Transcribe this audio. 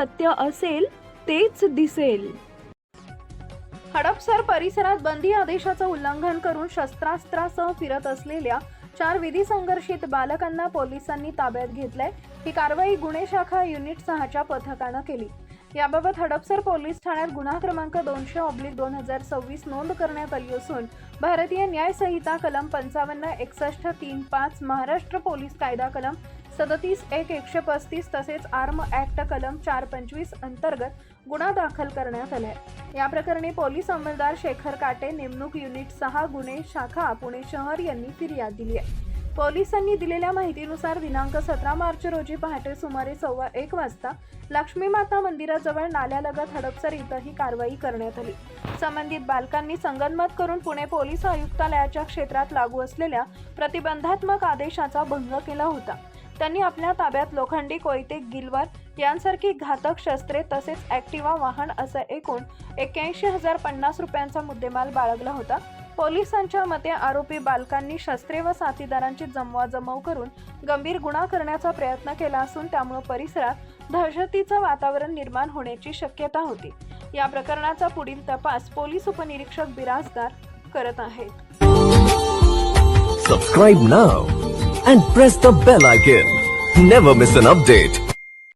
सत्य असेल तेच दिसेल. हडपसर परिसरात बंदी आदेशाचं उल्लंघन करून शस्त्रास्त्रासह फिरत असलेल्या 4 विधी संघर्षित बालकांना पोलिसांनी ताब्यात घेतलंय. ही कारवाई गुन्हे शाखा युनिट 6च्या पथकानं केली. याबाबत हडपसर पोलीस ठाण्यात गुन्हा क्रमांक 200/2026 नोंद करण्यात आली असून भारतीय न्याय संहिता कलम 55-61-35, महाराष्ट्र पोलीस कायदा कलम 37-1-135 तसेच आर्म ऍक्ट कलम 425 अंतर्गत गुन्हा दाखल करण्यात आलाय. या प्रकरणी पोलीस अंमलदार शेखर काटे, नेमणूक युनिट 6 गुन्हे शाखा पुणे शहर यांनी फिर्याद दिली आहे. पोलिसांनी दिलेल्या माहितीनुसार दिनांक 17 मार्च रोजी पहाटे सुमारे 1:15 वाजता लक्ष्मी माता मंदिराजवळ नाल्यालगत हडपसर इथं ही कारवाई करण्यात आली. संबंधित बालकांनी संगनमत करून पुणे पोलीस आयुक्तालयाच्या क्षेत्रात लागू असलेल्या प्रतिबंधात्मक आदेशाचा भंग केला होता. त्यांनी आपल्या ताब्यात लोखंडी कोयते, गिलवार यांसारखी घातक शस्त्रे तसेच ॲक्टिवा वाहन असा एकूण 81,050 रुपयांचा मुद्देमाल बाळगला होता. पोलिसांच्या मते आरोपी बालकांनी शस्त्रे व साथीदारांची जमवाजमव करून गंभीर गुन्हा करण्याचा प्रयत्न केला असून त्यामुळे परिसरात दहशतीचं वातावरण निर्माण होण्याची शक्यता होती. या प्रकरणाचा पुढील तपास पोलीस उपनिरीक्षक बिराजदार करत आहेत. Subscribe now and press the bell icon. Never miss an update.